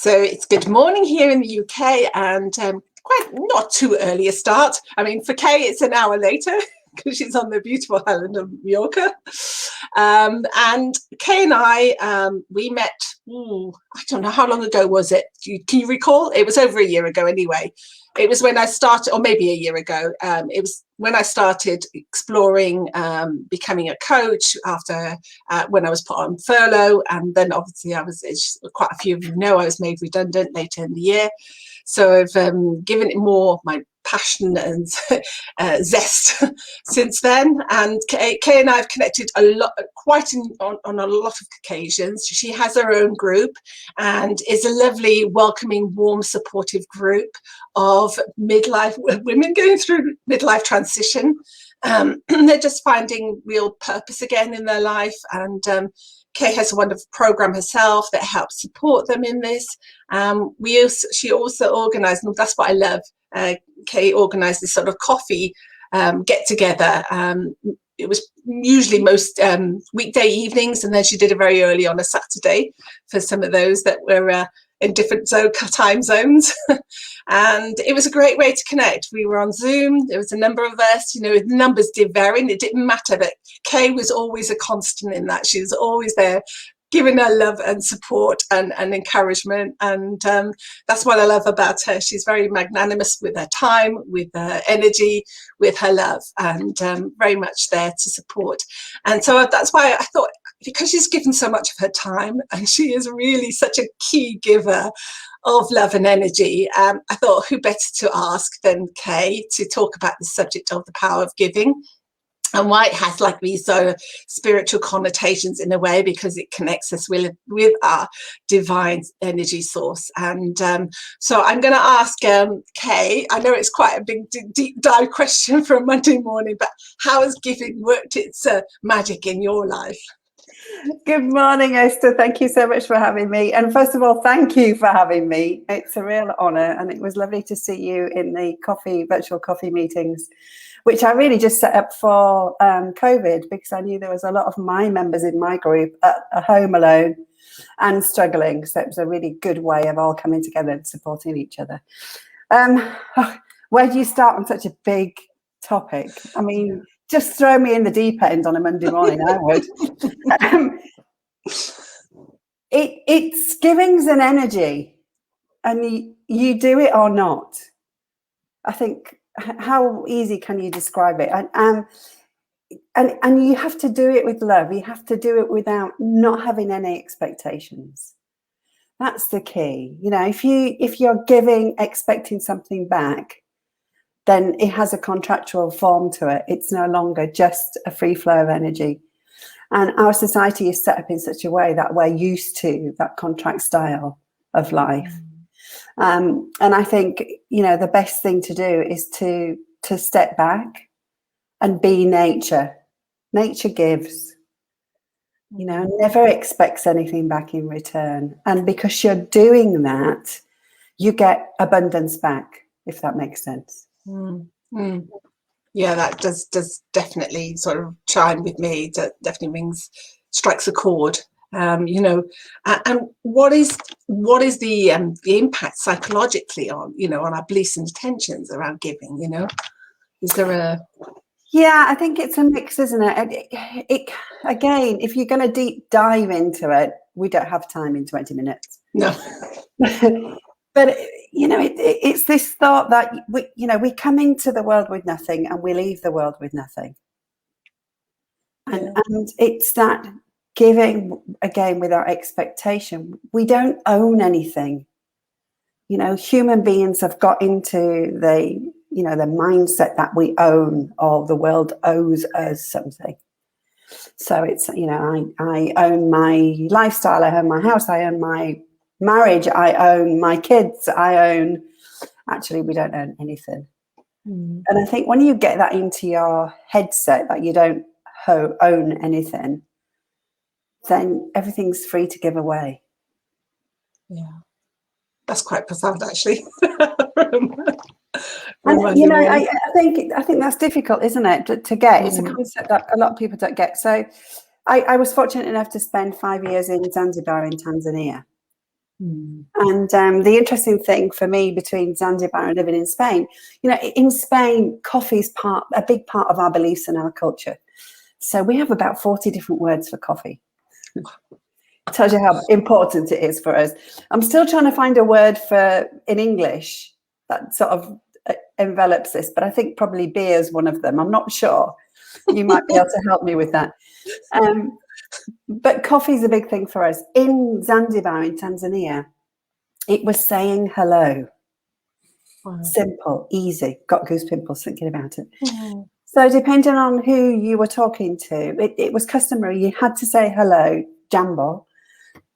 So it's good morning here in the UK, and quite not too early a start. I mean, for Kay, it's an hour later because she's on the beautiful island of Mallorca. And Kay and I, we met, I don't know, how long ago was it? Can you recall? It was over a year ago anyway. It was when I started, or maybe a year ago, it was when I started exploring becoming a coach after when I was put on furlough. And then obviously quite a few of you know, I was made redundant later in the year. So I've given it more my passion and zest since then. And Kay and I have connected a lot, on a lot of occasions. She has her own group and is a lovely, welcoming, warm, supportive group of midlife women going through midlife transition. They're just finding real purpose again in their life. And Kay has a wonderful program herself that helps support them in this. She also organised, and that's what I love, Kay organised this sort of coffee get together. It was usually most weekday evenings, and then she did it very early on a Saturday for some of those that were in different time zones. And it was a great way to connect. We were on Zoom. There was a number of us, the numbers did vary, and it didn't matter, but Kay was always a constant in that. She was always there, giving her love and support and encouragement. And that's what I love about her. She's very magnanimous with her time, with her energy, with her love, and very much there to support. And so that's why I thought, because she's given so much of her time and she is really such a key giver of love and energy, I thought who better to ask than Kay to talk about the subject of the power of giving, and why it has like these spiritual connotations in a way, because it connects us with our divine energy source. And so I'm going to ask Kay, I know it's quite a big deep dive question for a Monday morning, but how has giving worked its magic in your life? Good morning, Esther. Thank you so much for having me. And first of all, thank you for having me. It's a real honour, and it was lovely to see you in the virtual coffee meetings, which I really just set up for COVID, because I knew there was a lot of my members in my group at home alone and struggling. So it was a really good way of all coming together and supporting each other. Where do you start on such a big topic? I mean, just throw me in the deep end on a Monday morning, I would. It's giving's an energy, and you do it or not. I think, how easy can you describe it? And you have to do it with love. You have to do it without not having any expectations. That's the key. If you're giving expecting something back, then it has a contractual form to it. It's no longer just a free flow of energy. And our society is set up in such a way that we're used to that contract style of life. And I think, the best thing to do is to step back and be nature. Nature gives, never expects anything back in return. And because you're doing that, you get abundance back, if that makes sense. Yeah, that does definitely sort of chime with me. That definitely strikes a chord. And what is the impact psychologically on on our beliefs and intentions around giving? Is there a... Yeah, I think it's a mix, isn't it? It again, if you're going to deep dive into it, we don't have time in 20 minutes. No. But it's this thought that we come into the world with nothing and we leave the world with nothing. And it's that giving, again, without expectation. We don't own anything. Human beings have got into the mindset that we own, or the world owes us something. So it's, I own my lifestyle, I own my house, I own my marriage, I own my kids, actually we don't own anything. And I think when you get that into your headset that you don't own anything, then everything's free to give away. Yeah, that's quite profound, actually. And I think that's difficult, isn't it, to get? It's a concept that a lot of people don't get. So I was fortunate enough to spend 5 years in Zanzibar in Tanzania. And the interesting thing for me between Zanzibar and living in Spain, in Spain, coffee is a big part of our beliefs and our culture. So we have about 40 different words for coffee. Tells you how important it is for us. I'm still trying to find a word in English that sort of envelops this, but I think probably beer is one of them. I'm not sure. You might be able to help me with that. But coffee is a big thing for us. In Zanzibar, in Tanzania, it was saying hello. Wow. Simple, easy. Got goose pimples thinking about it. Mm. So depending on who you were talking to, it was customary. You had to say hello, jambo,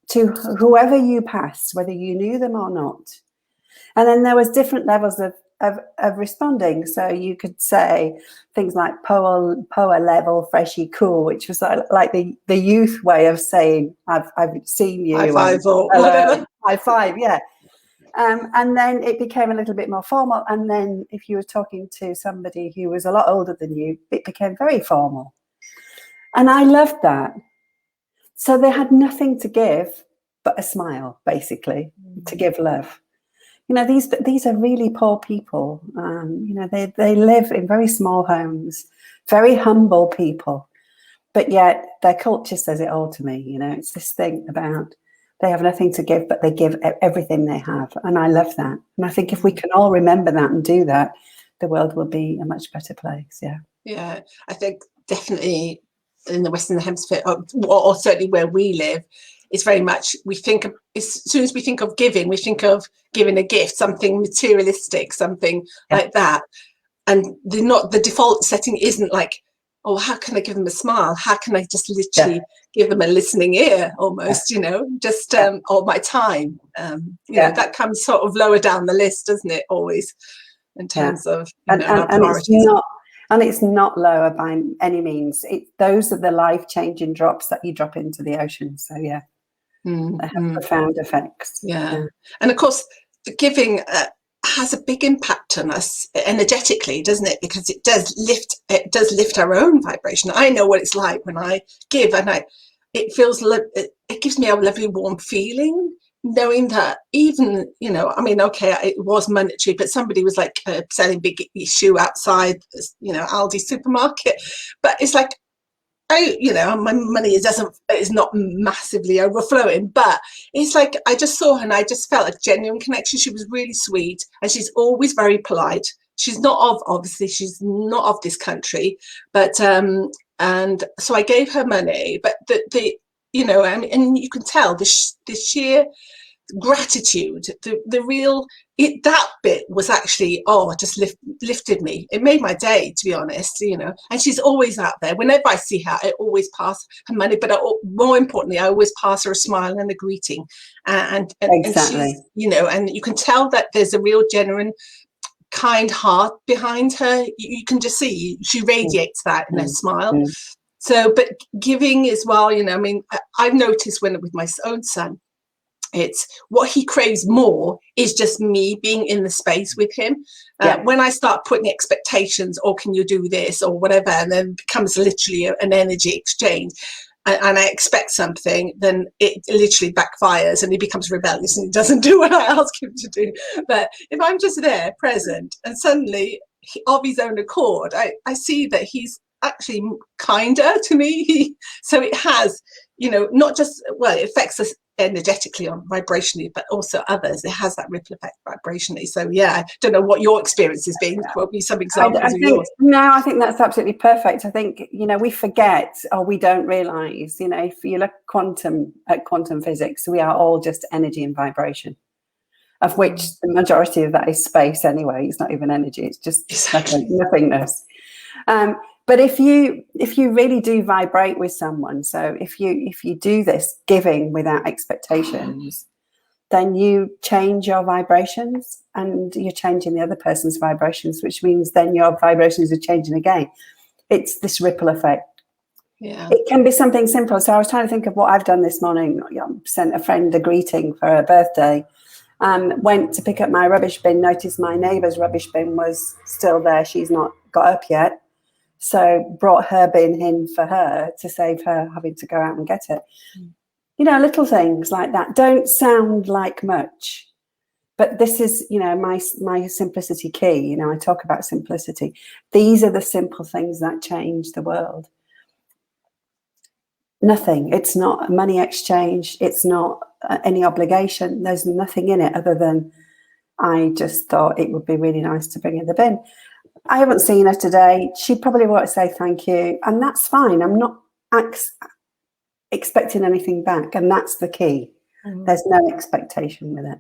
to whoever you passed, whether you knew them or not. And then there was different levels of responding. So you could say things like poa level, freshy, cool, which was like the youth way of saying I've seen you. High five or whatever. High five, yeah. And then it became a little bit more formal. And then if you were talking to somebody who was a lot older than you, it became very formal. And I loved that. So they had nothing to give but a smile, basically, to give love. These are really poor people. They live in very small homes, very humble people. But yet their culture says it all to me. It's this thing about they have nothing to give, but they give everything they have. And I love that. And I think if we can all remember that and do that, the world will be a much better place. Yeah. Yeah, I think definitely in the Western Hemisphere, or certainly where we live, it's very much, we think of, as soon as we think of giving, we think of giving a gift, something materialistic, something like that. And the default setting isn't like, oh, how can I give them a smile? How can I just literally give them a listening ear almost, or my time? That comes sort of lower down the list, doesn't it, always, in terms of our priorities. And it's not lower by any means. Those are the life-changing drops that you drop into the ocean. So, they have profound effects. Yeah. And, of course, giving has a big impact on us energetically, doesn't it? Because it does lift our own vibration. I know what it's like when I give, and it gives me a lovely warm feeling, knowing that even, it was monetary, but somebody was like selling big shoe outside, Aldi supermarket. But it's like, my money is not massively overflowing, but it's like I just saw her and I just felt a genuine connection. She was really sweet, and she's always very polite. She's not she's not of this country, but and so I gave her money, but and you can tell the sheer gratitude, the real that bit was actually just lifted me. It made my day, to be honest. And she's always out there. Whenever I see her, I always pass her money, but more importantly, I always pass her a smile and a greeting. And exactly. And and you can tell that there's a real genuine kind heart behind her. You can just see she radiates that in her smile. So, but giving as well, I've noticed with my own son, it's what he craves more is just me being in the space with him. When I start putting expectations, or can you do this or whatever, and then it becomes literally an energy exchange, and I expect something, then it literally backfires and he becomes rebellious and he doesn't do what I ask him to do. But if I'm just there, present, and suddenly of his own accord, I see that he's actually kinder to me. So it has, not just, it affects us energetically on vibrationally, but also others. It has that ripple effect vibrationally. So I don't know what your experience has been. Probably some examples of yours. No, I think that's absolutely perfect. I think we forget, or we don't realize, if you look at quantum physics, we are all just energy and vibration, of which the majority of that is space anyway. It's not even energy, it's just nothingness. But if you really do vibrate with someone, so if you do this giving without expectations, then you change your vibrations and you're changing the other person's vibrations, which means then your vibrations are changing again. It's this ripple effect. Yeah. It can be something simple. So I was trying to think of what I've done this morning. I sent a friend a greeting for her birthday. Went to pick up my rubbish bin, noticed my neighbour's rubbish bin was still there. She's not got up yet. So brought her bin in for her to save her having to go out and get it. little things like that don't sound like much. But this is, my simplicity key. I talk about simplicity. These are the simple things that change the world. Nothing. It's not a money exchange. It's not any obligation. There's nothing in it other than I just thought it would be really nice to bring in the bin. I haven't seen her today. She probably won't say thank you. And that's fine. I'm not expecting anything back. And that's the key. There's no expectation with it.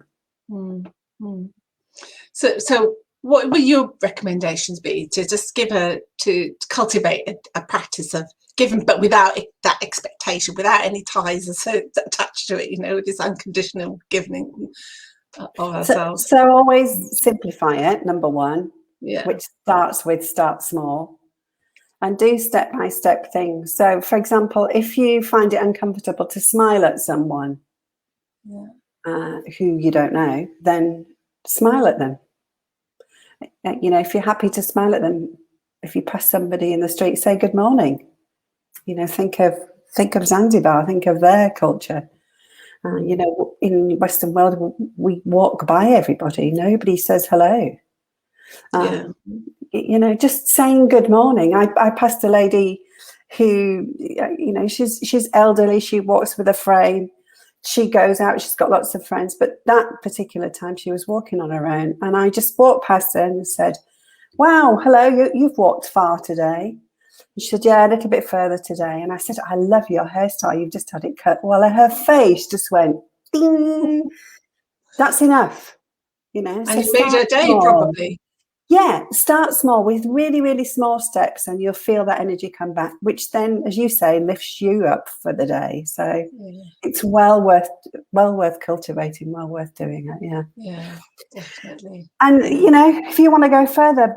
So what would your recommendations be to just to cultivate a practice of giving, but without that expectation, without any ties attached to it, this unconditional giving of ourselves? So always simplify it, number one, which starts with start small, and do step-by-step things. So, for example, if you find it uncomfortable to smile at someone who you don't know, then smile at them. If you're happy to smile at them, if you pass somebody in the street, say good morning. Think of Zanzibar, think of their culture. In the Western world, we walk by everybody. Nobody says hello. Just saying good morning. I passed a lady who, she's elderly. She walks with a frame. She goes out. She's got lots of friends. But that particular time, she was walking on her own. And I just walked past her and said, wow, hello, you've walked far today. And she said, yeah, a little bit further today. And I said, I love your hairstyle. You've just had it cut. Well, her face just went, ding. That's enough. And so you made her day, probably. Yeah, start small with really, really small steps, and you'll feel that energy come back, which then, as you say, lifts you up for the day. So it's well worth cultivating, well worth doing it. Yeah, definitely. And if you want to go further,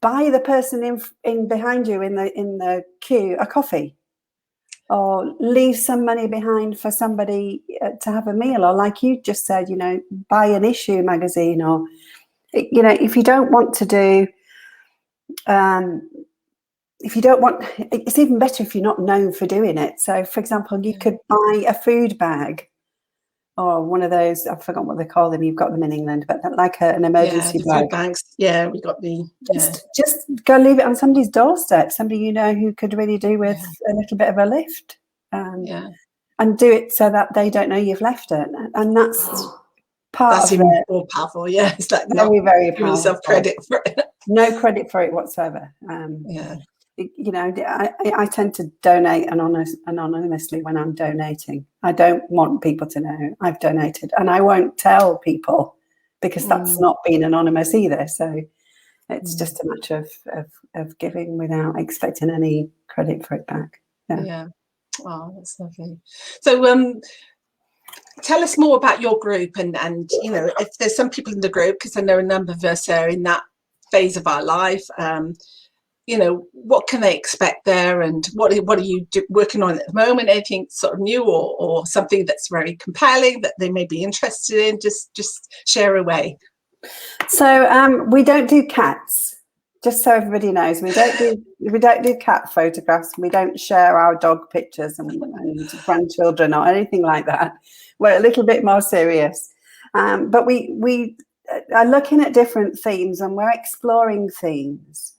buy the person in behind you in the queue a coffee, or leave some money behind for somebody to have a meal, or like you just said, buy an issue magazine, or if you don't want to do, it's even better if you're not known for doing it. So, for example, you could buy a food bag, or one of those, I've forgotten what they call them. You've got them in England, but like an emergency bag. Food bags. Yeah, we got the. Just go leave it on somebody's doorstep. Somebody who could really do with a little bit of a lift. And do it so that they don't know you've left it, and that's. That's even more powerful. Yeah, it's like very, very powerful. Yourself credit for it. No credit for it whatsoever. I tend to donate anonymously when I'm donating. I don't want people to know I've donated, and I won't tell people because that's not being anonymous either. So it's just a matter of giving without expecting any credit for it back. Yeah. Oh, that's lovely. So tell us more about your group, and if there's some people in the group, because I know a number of us are in that phase of our life. What can they expect there, and what are you working on at the moment? Anything sort of new or something that's very compelling that they may be interested in? Just share away. So we don't do cats. Just so everybody knows, we don't do cat photographs. We don't share our dog pictures and grandchildren or anything like that. We're a little bit more serious, but we are looking at different themes, and we're exploring themes.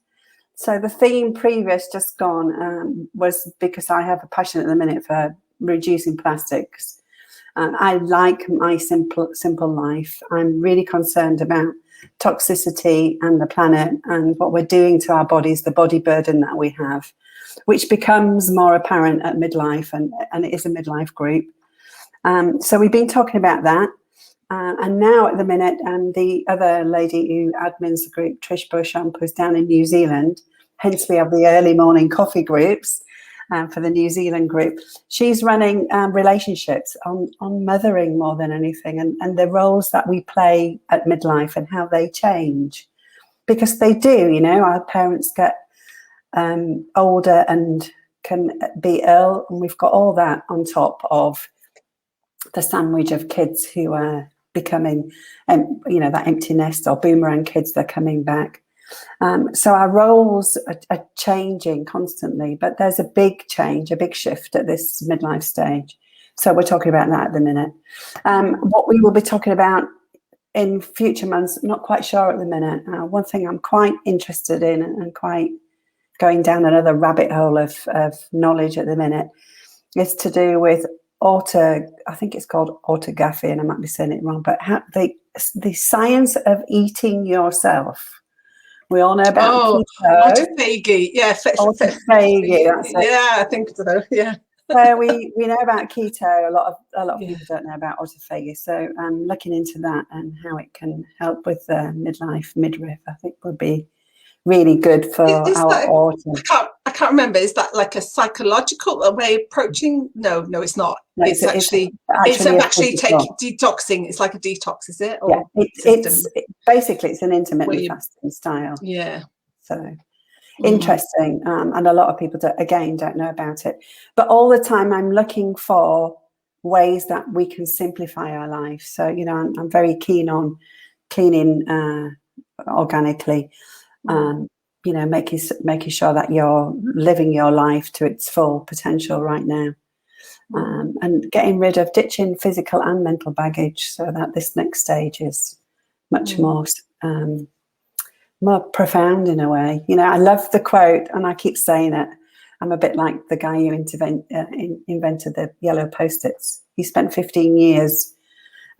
So the theme previous, just gone, was because I have a passion at the minute for reducing plastics. I like my simple life. I'm really concerned about toxicity and the planet and what we're doing to our bodies, the body burden that we have, which becomes more apparent at midlife, and it is a midlife group. So we've been talking about that. And now at the minute, the other lady who admins the group, Trish Beauchamp, who's down in New Zealand, hence we have the early morning coffee groups for the New Zealand group. She's running relationships on mothering more than anything, and the roles that we play at midlife and how they change. Because they do, our parents get older and can be ill, and we've got all that on top of the sandwich of kids who are becoming, that empty nest, or boomerang kids, they're coming back. So our roles are changing constantly, but there's a big change, a big shift at this midlife stage. So we're talking about that at the minute. What we will be talking about in future months, not quite sure at the minute. One thing I'm quite interested in and quite going down another rabbit hole of knowledge at the minute is to do with I think it's called autography, and I might be saying it wrong, but the science of eating yourself. We all know about keto. Autophagy, yeah. Autophagy, that's it. Yeah, I think so, yeah. So we know about keto. A lot of people don't know about autophagy. So looking into that and how it can help with midlife, I think would be really good for our autumn. I can't remember. Is that like a psychological way of approaching? No, it's not. No, it's actually detoxing. It's like a detox, is it? Or it's basically it's an intermittent fasting style. Yeah. So interesting, and a lot of people don't know about it. But all the time, I'm looking for ways that we can simplify our life. So I'm very keen on cleaning organically. Making sure that you're living your life to its full potential right now, and ditching physical and mental baggage, so that this next stage is much more profound in a way. I love the quote, and I keep saying it. I'm a bit like the guy who invented the yellow Post-its. He spent 15 years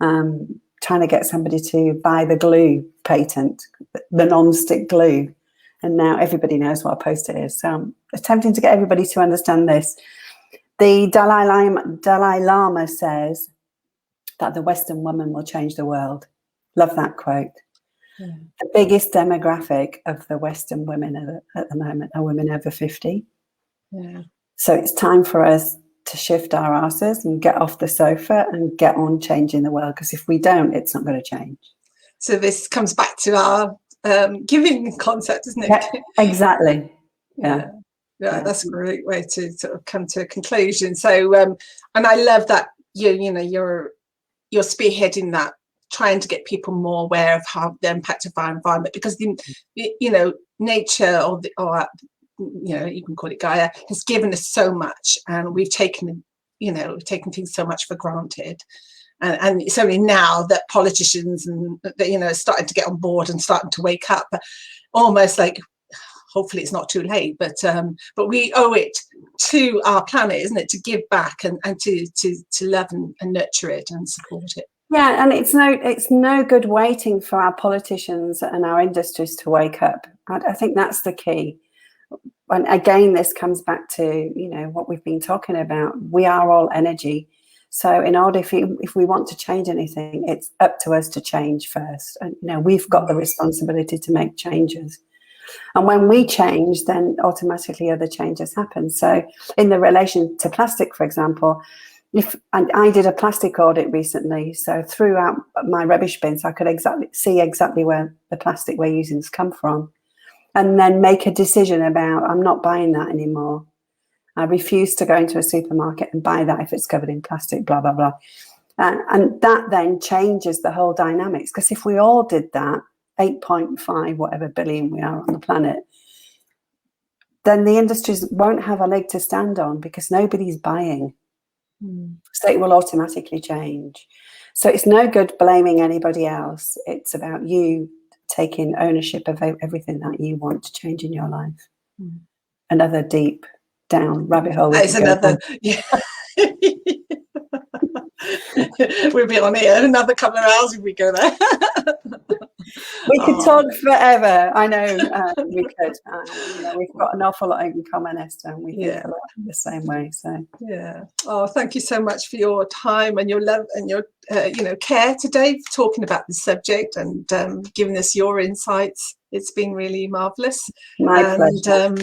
trying to get somebody to buy the glue patent, the non-stick glue. And now everybody knows what a Post-it is. So I'm attempting to get everybody to understand this. The Dalai Lama says that the Western woman will change the world. Love that quote. Yeah. The biggest demographic of the Western women at the moment are women over 50. Yeah. So it's time for us to shift our asses and get off the sofa and get on changing the world, because if we don't, it's not going to change. So this comes back to our giving concept, isn't it? Yeah, exactly. Yeah, that's a great way to sort of come to a conclusion. So and I love that you're spearheading that, trying to get people more aware of how the impact of our environment, because nature or you can call it Gaia, has given us so much, and we've taken things so much for granted. And it's only now that politicians and starting to get on board and starting to wake up, almost like, hopefully it's not too late, but we owe it to our planet, isn't it, to give back and to love and nurture it and support it. Yeah, and it's no good waiting for our politicians and our industries to wake up. I think that's the key. And again, this comes back to what we've been talking about. We are all energy. So in order, if we want to change anything, it's up to us to change first. And we've got the responsibility to make changes. And when we change, then automatically other changes happen. So in the relation to plastic, for example, I did a plastic audit recently. So throughout my rubbish bins, I could see exactly where the plastic we're using has come from, and then make a decision about, I'm not buying that anymore. I refuse to go into a supermarket and buy that if it's covered in plastic, blah, blah, blah. And that then changes the whole dynamics. Because if we all did that, 8.5 whatever billion we are on the planet, then the industries won't have a leg to stand on, because nobody's buying. So it will automatically change. So it's no good blaming anybody else. It's about you taking ownership of everything that you want to change in your life. Another deep down rabbit hole. That is another. Yeah. We'll be on here another couple of hours if we go there. We could talk forever. I know we could. We've got an awful lot in common, Esther, and we think a lot in the same way. So yeah. Oh, thank you so much for your time and your love and your care today, for talking about this subject and giving us your insights. It's been really marvellous. My pleasure.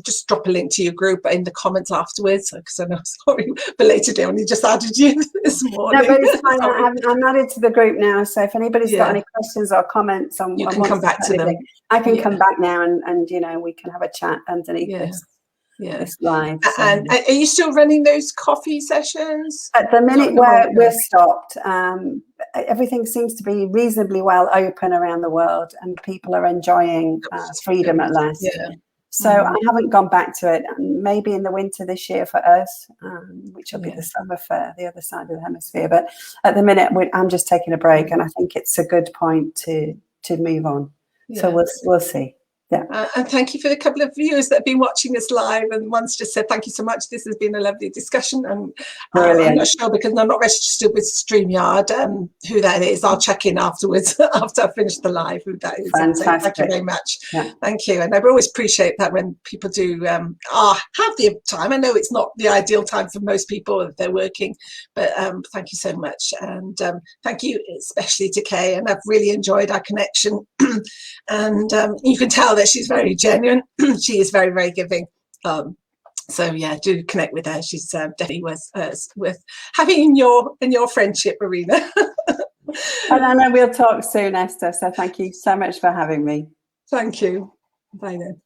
Just drop a link to your group in the comments afterwards, because I know, sorry, belatedly only just added you this morning. No, but it's fine. I'm added to the group now, so if anybody's got any questions or comments on, you can come back to them. I can come back now, and we can have a chat underneath this. Yeah. It's live. So. And are you still running those coffee sessions? At the minute we're stopped. Everything seems to be reasonably well open around the world, and people are enjoying freedom at last. Yeah. So I haven't gone back to it. Maybe in the winter this year for us, which will be the summer for the other side of the hemisphere. But at the minute, I'm just taking a break, and I think it's a good point to move on. So we'll see. Yeah. And thank you for the couple of viewers that have been watching us live, and one's just said thank you so much, this has been a lovely discussion. And I'm not sure, because I'm not registered with StreamYard, who that is. I'll check in afterwards after I finish the live who that is. Fantastic. Thank you very much. Thank you. And I always appreciate that when people do have the time. I know it's not the ideal time for most people if they're working, but thank you so much. And thank you especially to Kay, and I've really enjoyed our connection. And you can tell that she's very genuine. She is very, very giving. So yeah, do connect with her. She's definitely worth having in your friendship arena. And I know we'll talk soon, Esther. So thank you so much for having me. Thank you. Bye then.